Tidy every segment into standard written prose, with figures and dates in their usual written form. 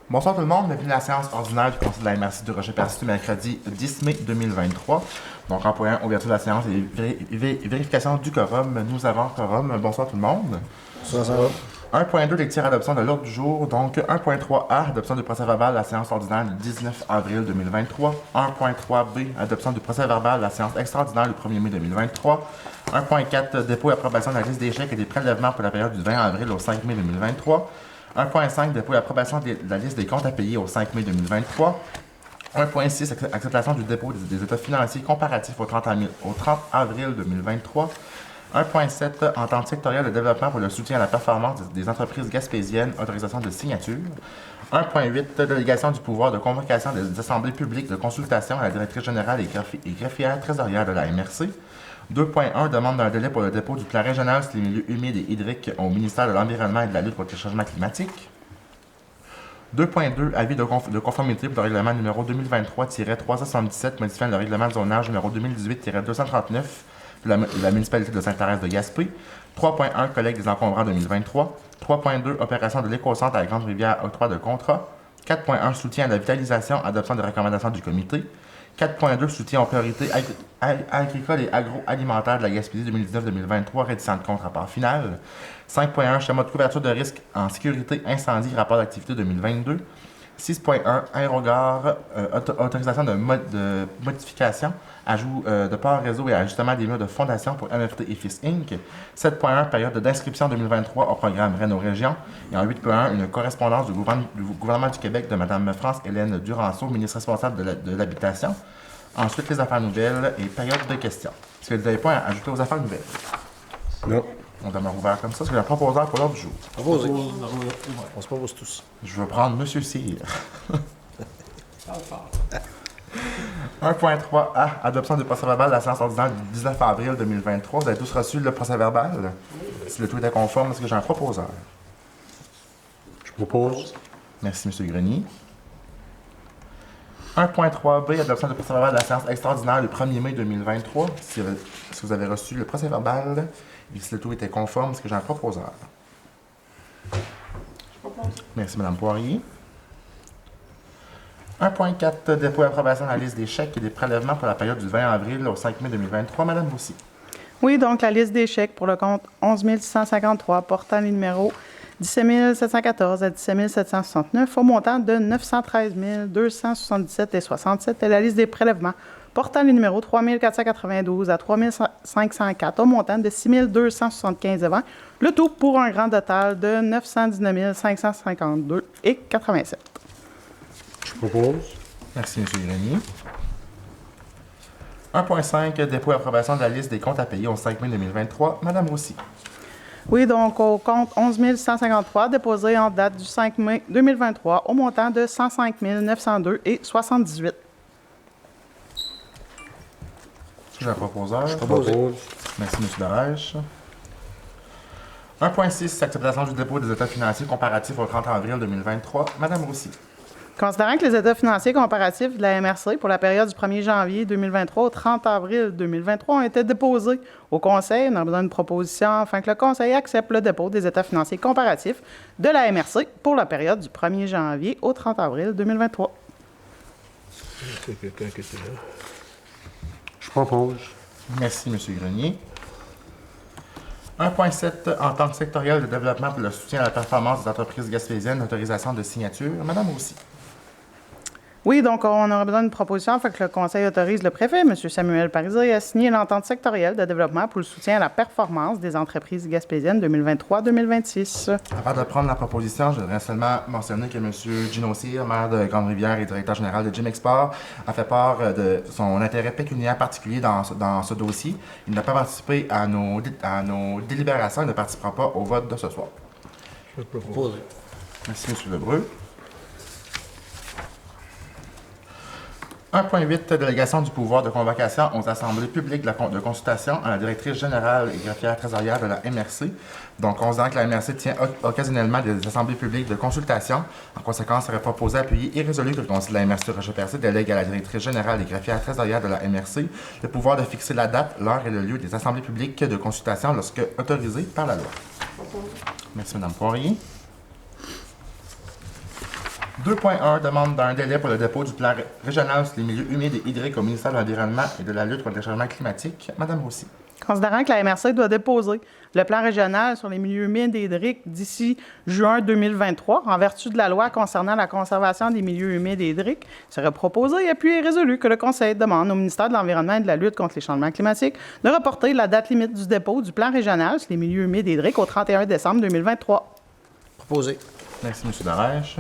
Bonsoir tout le monde, bienvenue à la séance ordinaire du Conseil de la MRC du Rocher-Percé du mercredi 10 mai 2023. Donc en point 1, ouverture de la séance et vérification du quorum. Nous avons quorum. Bonsoir tout le monde. Ça va. 1.2, lecture et adoption de l'ordre du jour. Donc 1.3a, adoption du procès-verbal de la séance ordinaire du 19 avril 2023. 1.3b, adoption du procès-verbal de la séance extraordinaire du 1er mai 2023. 1.4, dépôt et approbation de la liste des chèques et des prélèvements pour la période du 20 avril au 5 mai 2023. 1.5, dépôt et approbation de la liste des comptes à payer au 5 mai 2023. 1.6, acceptation du dépôt des états financiers comparatifs au 30 avril 2023. 1.7, entente sectorielle de développement pour le soutien à la performance des entreprises gaspésiennes, autorisation de signature. 1.8, délégation du pouvoir de convocation des assemblées publiques de consultation à la directrice générale et greffière trésorière de la MRC. 2.1, demande d'un délai pour le dépôt du plan régional sur les milieux humides et hydriques au ministère de l'Environnement et de la lutte contre le changement climatique. 2.2, avis de conformité pour le règlement numéro 2023-377 modifiant le règlement de zonage numéro 2018-239 de la municipalité de Sainte-Thérèse-de-Gaspé. 3.1, collecte des encombrants 2023. 3.2, opération de l'éco-centre à la Grande-Rivière, octroi de contrat. 4.1, soutien à la vitalisation, adoption des recommandations du comité. 4.2, soutien aux priorités agricoles et agroalimentaires de la Gaspésie 2019-2023, réticent de compte rapport final. 5.1, schéma de couverture de risque en sécurité incendie, rapport d'activité 2022. 6.1, aérogare, autorisation de modification, ajout de port réseau et ajustement des murs de fondation pour MFT et FIS Inc. 7.1, période d'inscription 2023 au programme Réno Région. Et en 8.1, une correspondance du gouvernement du Québec de Mme France-Hélène Duranceau, ministre responsable de l'Habitation. Ensuite, les affaires nouvelles et période de questions. Est-ce que vous avez point à ajouter aux affaires nouvelles? Non. On demeure ouvert comme ça. Est-ce que j'ai un proposeur pour l'ordre du jour? Proposez. On se propose tous. Je veux prendre M. Cyr. 1.3a, adoption du procès-verbal de la séance ordinaire du 19 avril 2023. Vous avez tous reçu le procès-verbal. Si le tout était conforme, est-ce que j'ai un proposeur? Je propose. Merci, M. Grenier. 1.3b, adoption du procès-verbal de la séance extraordinaire du 1er mai 2023. Si vous avez reçu le procès-verbal et si le tout était conforme, est-ce que j'ai un proposeur? Je propose. Merci, Mme Poirier. 1.4, dépôt et approbation de la liste des chèques et des prélèvements pour la période du 20 avril au 5 mai 2023. Mme Boussy. Oui, donc la liste des chèques pour le compte 11 653 portant les numéros 17 714 à 17 769 au montant de 913 277,67 et la liste des prélèvements portant les numéros 3 492 à 3 504 au montant de 6 275,20, le tout pour un grand total de 919 552,87. Je propose. Merci, M. Grenier. 1.5, dépôt et approbation de la liste des comptes à payer au 5 mai 2023. Mme Roussy. Oui, donc au compte 11 153, déposé en date du 5 mai 2023, au montant de 105 902,78. Est-ce que j'ai un proposeur? Je propose. Merci, M. Darèche. 1.6, acceptation du dépôt des états financiers comparatifs au 30 avril 2023. Mme Roussy. Considérant que les états financiers comparatifs de la MRC pour la période du 1er janvier 2023 au 30 avril 2023 ont été déposés au Conseil, on a besoin d'une proposition afin que le Conseil accepte le dépôt des états financiers comparatifs de la MRC pour la période du 1er janvier au 30 avril 2023. Quelqu'un qui était là. Je propose. Merci, M. Grenier. 1.7, entente sectorielle de développement pour le soutien à la performance des entreprises gaspésiennes, autorisation de signature. Mme Roussy. Oui, donc on aurait besoin d'une proposition afin que le Conseil autorise le préfet, M. Samuel Parisé, à signer l'entente sectorielle de développement pour le soutien à la performance des entreprises gaspésiennes 2023-2026. Avant de prendre la proposition, je voudrais seulement mentionner que M. Gino Cyr, maire de Grande-Rivière et directeur général de Jim Export, a fait part de son intérêt pécuniaire particulier dans ce dossier. Il n'a pas participé à nos délibérations et ne participera pas au vote de ce soir. Je propose. Merci, M. Lebreu. 1.8, délégation du pouvoir de convocation aux assemblées publiques de consultation à la directrice générale et greffière trésorière de la MRC. Donc, considérant que la MRC tient occasionnellement des assemblées publiques de consultation, en conséquence, il serait proposé, appuyé et résolu que le Conseil de la MRC Rocher-Percé délègue à la directrice générale et greffière trésorière de la MRC le pouvoir de fixer la date, l'heure et le lieu des assemblées publiques de consultation lorsque autorisées par la loi. Merci, Mme Poirier. 2.1, demande d'un délai pour le dépôt du plan régional sur les milieux humides et hydriques au ministère de l'Environnement et de la lutte contre le changement climatique. Madame Roussy. Considérant que la MRC doit déposer le plan régional sur les milieux humides et hydriques d'ici juin 2023, en vertu de la loi concernant la conservation des milieux humides et hydriques, il serait proposé et appuyé et résolu que le Conseil demande au ministère de l'Environnement et de la lutte contre les changements climatiques de reporter la date limite du dépôt du plan régional sur les milieux humides et hydriques au 31 décembre 2023. Proposé. Merci, M. Darèche.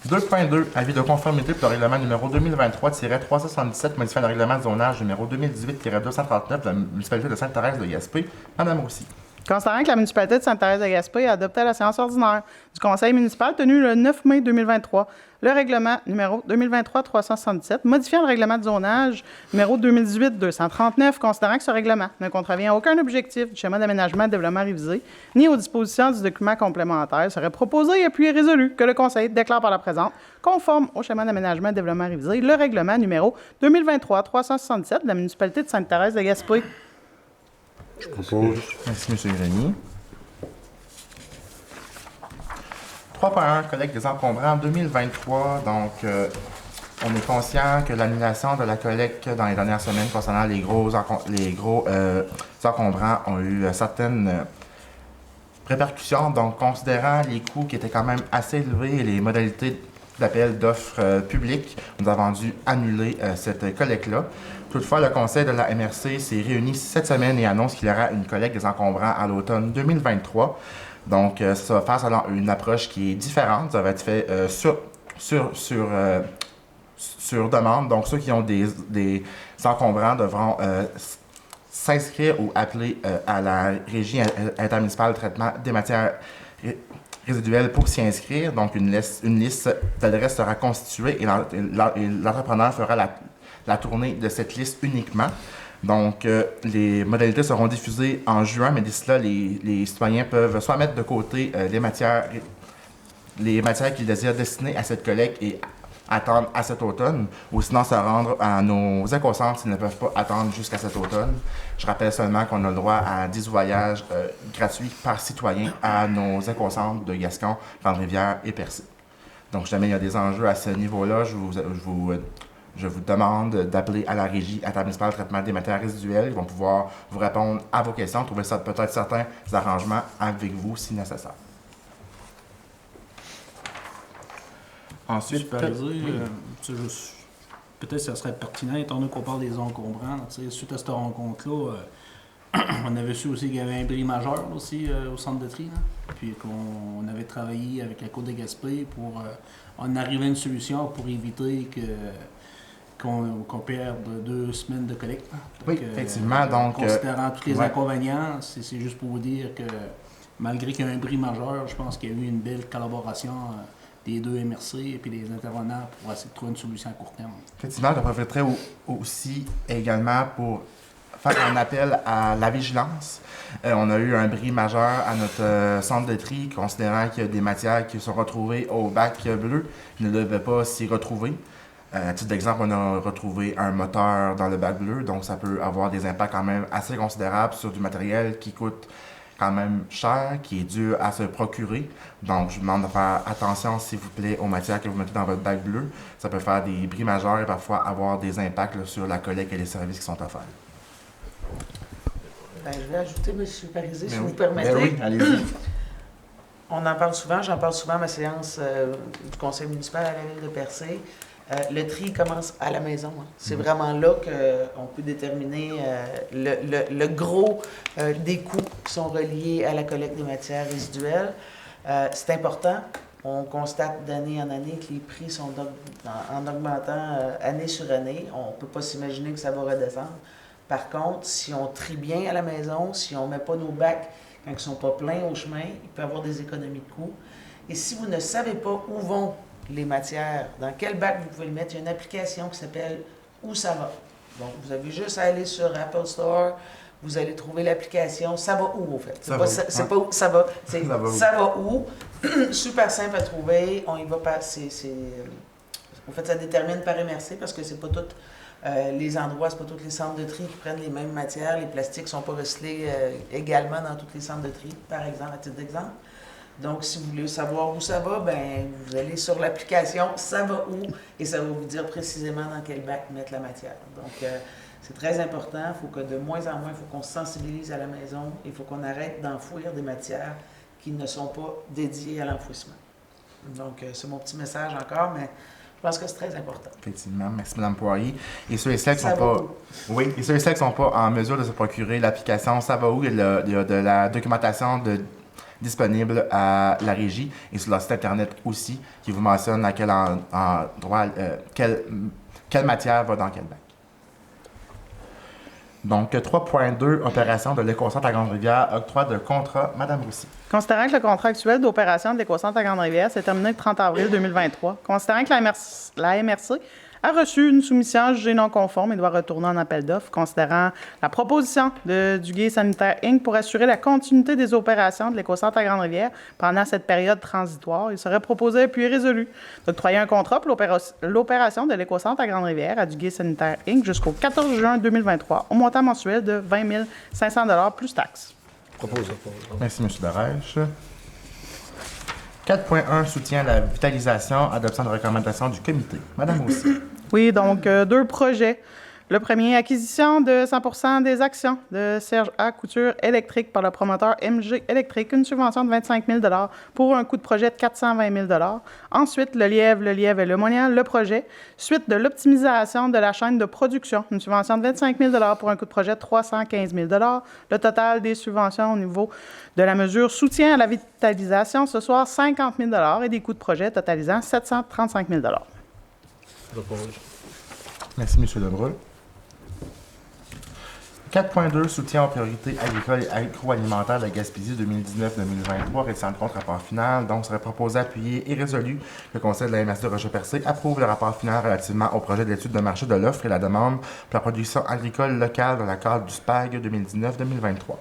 2.2, avis de conformité pour le règlement numéro 2023-377, modifiant le règlement de zonage numéro 2018-239 de la municipalité de Sainte-Thérèse de Gaspé. Madame Roussy. Considérant que la municipalité de Sainte-Thérèse-de-Gaspé a adopté à la séance ordinaire du conseil municipal tenue le 9 mai 2023 le règlement numéro 2023-377, modifiant le règlement de zonage numéro 2018-239, considérant que ce règlement ne contrevient à aucun objectif du schéma d'aménagement et de développement révisé, ni aux dispositions du document complémentaire, serait proposé et appuyé et résolu que le conseil déclare par la présente, conforme au schéma d'aménagement et de développement révisé, le règlement numéro 2023-377 de la municipalité de Sainte-Thérèse-de-Gaspé. Je propose. Merci, M. Grenier. 3.1, collecte des encombrants 2023. Donc, on est conscient que l'annulation de la collecte dans les dernières semaines concernant les gros encombrants ont eu certaines répercussions. Donc, considérant les coûts qui étaient quand même assez élevés et les modalités d'appel d'offres publiques, nous avons dû annuler cette collecte-là. Toutefois, le conseil de la MRC s'est réuni cette semaine et annonce qu'il y aura une collecte des encombrants à l'automne 2023. Donc, ça va faire selon une approche qui est différente. Ça va être fait sur demande. Donc, ceux qui ont des encombrants devront s'inscrire ou appeler à la Régie intermunicipale de traitement des matières résiduelles pour s'y inscrire. Donc, une liste d'adresses sera constituée et l'entrepreneur fera la tournée de cette liste uniquement. Donc, les modalités seront diffusées en juin, mais d'ici là, les citoyens peuvent soit mettre de côté les matières qu'ils désirent destiner à cette collecte et attendre à cet automne, ou sinon se rendre à nos écocentres s'ils ne peuvent pas attendre jusqu'à cet automne. Je rappelle seulement qu'on a le droit à 10 voyages gratuits par citoyen à nos écocentres de Gascon, Grande-Rivière et Percé. Donc, jamais il y a des enjeux à ce niveau-là, je vous demande d'appeler à la Régie intermunicipale de traitement des matières résiduelles. Ils vont pouvoir vous répondre à vos questions, trouver peut-être certains arrangements avec vous si nécessaire. Ensuite, peut-être que ça serait pertinent, étant donné qu'on parle des encombrants. Suite à cette rencontre-là, on avait su aussi qu'il y avait un bris majeur aussi au centre de tri. Là, puis qu'on avait travaillé avec la Côte de Gaspé pour en arriver à une solution pour éviter qu'on perde 2 semaines de collecte. Oui, effectivement. Donc, considérant tous les inconvénients, c'est juste pour vous dire que malgré qu'il y a un bris majeur, je pense qu'il y a eu une belle collaboration des deux MRC et puis des intervenants pour essayer de trouver une solution à court terme. Effectivement, je profiterai aussi également pour faire un appel à la vigilance. On a eu un bris majeur à notre centre de tri, considérant qu'il y a des matières qui sont retrouvées au bac bleu, qui ne devaient pas s'y retrouver. À titre d'exemple, on a retrouvé un moteur dans le bac bleu, donc ça peut avoir des impacts quand même assez considérables sur du matériel qui coûte quand même cher, qui est dur à se procurer. Donc, je vous demande de faire attention, s'il vous plaît, aux matières que vous mettez dans votre bac bleu. Ça peut faire des bris majeurs et parfois avoir des impacts là, sur la collecte et les services qui sont offerts. Bien, je vais ajouter, M. Parisé, si oui. vous permettez. Ben oui, allez-y. On en parle souvent, j'en parle souvent à ma séance du conseil municipal à la ville de Percé. Le tri commence à la maison. Hein. C'est vraiment là qu'on peut déterminer le gros des coûts qui sont reliés à la collecte des matières résiduelles. C'est important. On constate d'année en année que les prix sont en augmentant année sur année. On ne peut pas s'imaginer que ça va redescendre. Par contre, si on trie bien à la maison, si on ne met pas nos bacs quand ils ne sont pas pleins au chemin, il peut y avoir des économies de coûts. Et si vous ne savez pas où vont les matières, dans quel bac vous pouvez le mettre, il y a une application qui s'appelle « Où ça va ». Donc, vous avez juste à aller sur Apple Store, vous allez trouver l'application « Ça va où » au fait. C'est pas où ça va, c'est « Ça va où ». Super simple à trouver, on y va pas. En fait, ça détermine par MRC parce que c'est pas tous les endroits, c'est pas tous les centres de tri qui prennent les mêmes matières. Les plastiques sont pas recyclés également dans tous les centres de tri, par exemple, à titre d'exemple. Donc, si vous voulez savoir où ça va, ben vous allez sur l'application « Ça va où » et ça va vous dire précisément dans quel bac mettre la matière. Donc, c'est très important. Il faut que de moins en moins, il faut qu'on se sensibilise à la maison. Il faut qu'on arrête d'enfouir des matières qui ne sont pas dédiées à l'enfouissement. Donc, c'est mon petit message encore, mais je pense que c'est très important. Effectivement. Merci, Mme Poirier. Et ceux et celles qui Ça sont va pas... où? Oui, et ceux et celles qui sont pas en mesure de se procurer l'application Ça va où? Il y a de la documentation disponible à la régie et sur leur site Internet aussi, qui vous mentionne à quel endroit, quelle matière va dans quel bac. Donc, 3.2, opération de l'Écocentre à Grande-Rivière, octroi de contrat. Madame Roussy. Considérant que le contrat actuel d'opération de l'Écocentre à Grande-Rivière s'est terminé le 30 avril 2023, considérant que la MRC a reçu une soumission jugée non conforme et doit retourner en appel d'offres, considérant la proposition du Gué Sanitaire Inc. pour assurer la continuité des opérations de l'Écocentre à Grande-Rivière pendant cette période transitoire, il serait proposé puis résolu d'octroyer un contrat pour l'opération de l'Écocentre à Grande-Rivière à du Gué Sanitaire Inc. jusqu'au 14 juin 2023 au montant mensuel de 20 500 $ plus taxes. Propose. Merci, M. Darèche. 4.1, soutien à la vitalisation, adoption de recommandations du comité. Madame Roussy. Oui, donc deux projets. Le premier, acquisition de 100 des actions de Serge A. Couture électrique par le promoteur MG Électrique, une subvention de 25 000 $ pour un coût de projet de 420 000 $. Ensuite, le Lièvre et le Monial, le projet. Suite de l'optimisation de la chaîne de production, une subvention de 25 000 $ pour un coût de projet de 315 000 $. Le total des subventions au niveau de la mesure soutien à la vitalisation, ce soir, 50 000 $ et des coûts de projet totalisant 735 000 $. Propose. Merci, M. Lebrun. 4.2, soutien aux priorités agricoles et agroalimentaires de la Gaspésie 2019-2023, récent compte rapport final. Donc, serait proposé, appuyé et résolu que le Conseil de la MRC de Rocher-Percé approuve le rapport final relativement au projet d'étude de marché de l'offre et la demande pour la production agricole locale dans le cadre du SPAG 2019-2023.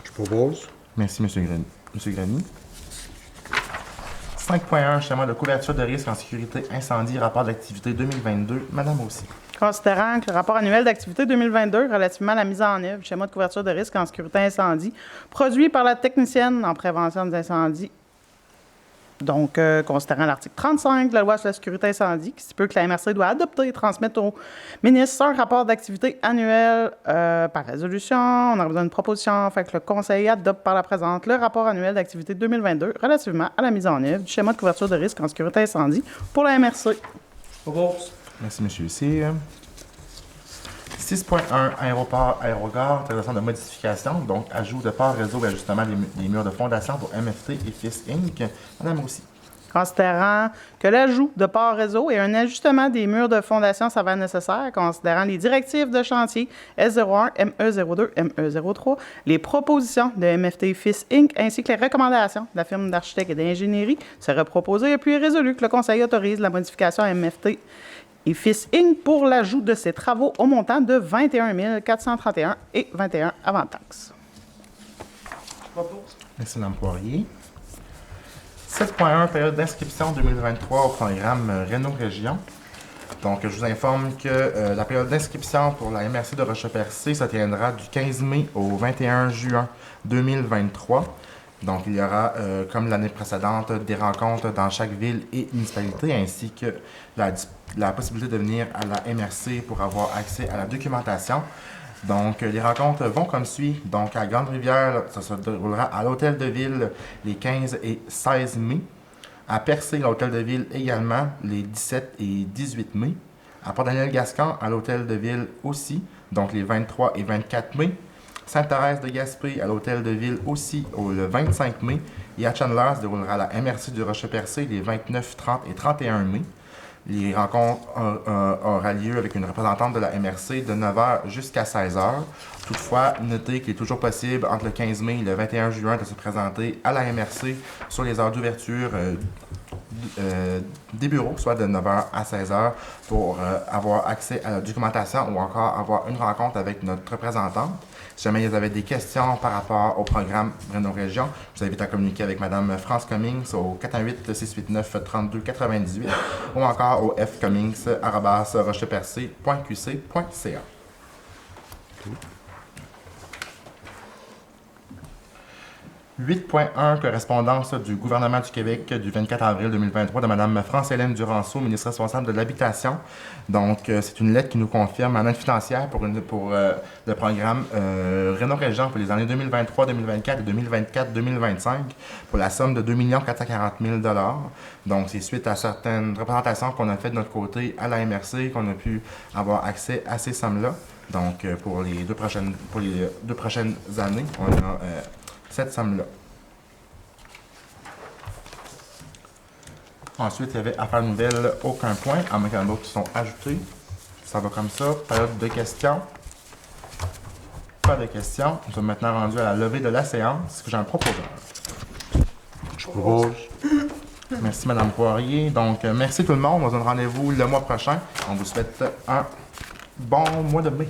Je propose. Merci, M. Greny. 5.1, schéma de couverture de risque en sécurité incendie, rapport d'activité 2022. Madame Roussy. Considérant que le rapport annuel d'activité 2022 relativement à la mise en œuvre du schéma de couverture de risque en sécurité incendie, produit par la technicienne en prévention des incendies, donc considérant l'article 35 de la loi sur la sécurité incendie, qui stipule que la MRC doit adopter et transmettre au ministre un rapport d'activité annuel par résolution. On a besoin d'une proposition, fait que le Conseil adopte par la présente le rapport annuel d'activité 2022 relativement à la mise en œuvre du schéma de couverture de risque en sécurité incendie pour la MRC. Propose. Merci, M. Hussy. 6.1, aéroport, aérogare, autorisation de modification, donc ajout de port réseau et ajustement des murs de fondation pour MFT et FIS Inc. Madame Roussy. Considérant que l'ajout de port réseau et un ajustement des murs de fondation s'avère nécessaire, considérant les directives de chantier S01, ME02, ME03, les propositions de MFT FIS Inc. ainsi que les recommandations de la firme d'architectes et d'ingénierie, serait proposé et puis résolu que le Conseil autorise la modification à MFT et FIS Inc. pour l'ajout de ces travaux au montant de 21 431 et 21 avant taxes. Merci, Mme Poirier. 7.1, période d'inscription 2023 au programme Réno Région. Donc, je vous informe que la période d'inscription pour la MRC de Rocher-Percé se tiendra du 15 mai au 21 juin 2023. Donc, il y aura, comme l'année précédente, des rencontres dans chaque ville et municipalité, ainsi que la possibilité de venir à la MRC pour avoir accès à la documentation. Donc, les rencontres vont comme suit. Donc, à Grande-Rivière, ça se déroulera à l'Hôtel de Ville les 15 et 16 mai. À Percé, l'Hôtel de Ville également, les 17 et 18 mai. À Port-Daniel-Gascon, à l'Hôtel de Ville aussi, donc les 23 et 24 mai. Sainte-Thérèse de Gaspé, à l'Hôtel de Ville aussi, le 25 mai. Et à Chandler, se déroulera la MRC du Rocher-Percé les 29, 30 et 31 mai. Les rencontres auront lieu avec une représentante de la MRC de 9h jusqu'à 16h. Toutefois, notez qu'il est toujours possible, entre le 15 mai et le 21 juin, de se présenter à la MRC sur les heures d'ouverture des bureaux, soit de 9h à 16h, pour avoir accès à la documentation ou encore avoir une rencontre avec notre représentante. Si jamais vous avez des questions par rapport au programme Réno Région, je vous invite à communiquer avec Mme France Cummings au 418-689-3298 ou encore au fcummings@rochepercé.qc.ca. 8.1, correspondance du gouvernement du Québec du 24 avril 2023 de Mme France-Hélène Duranceau, ministre responsable de l'Habitation. Donc, c'est une lettre qui nous confirme en aide financière pour le programme Réno-Région pour les années 2023, 2024 et 2024-2025 pour la somme de 2 440 000 $. Donc, c'est suite à certaines représentations qu'on a faites de notre côté à la MRC qu'on a pu avoir accès à ces sommes-là. Donc, pour les deux prochaines années, on a cette somme-là. Ensuite, il y avait affaires nouvelles, aucun point, à moins qu'il y en ait d'autres qui sont ajoutés. Ça va comme ça. Période de questions. Pas de questions. Nous sommes maintenant rendus à la levée de la séance. Est-ce que j'ai un proposeur? Je propose. Merci, Mme Poirier. Donc, merci tout le monde. On se donne rendez-vous le mois prochain. On vous souhaite un bon mois de mai.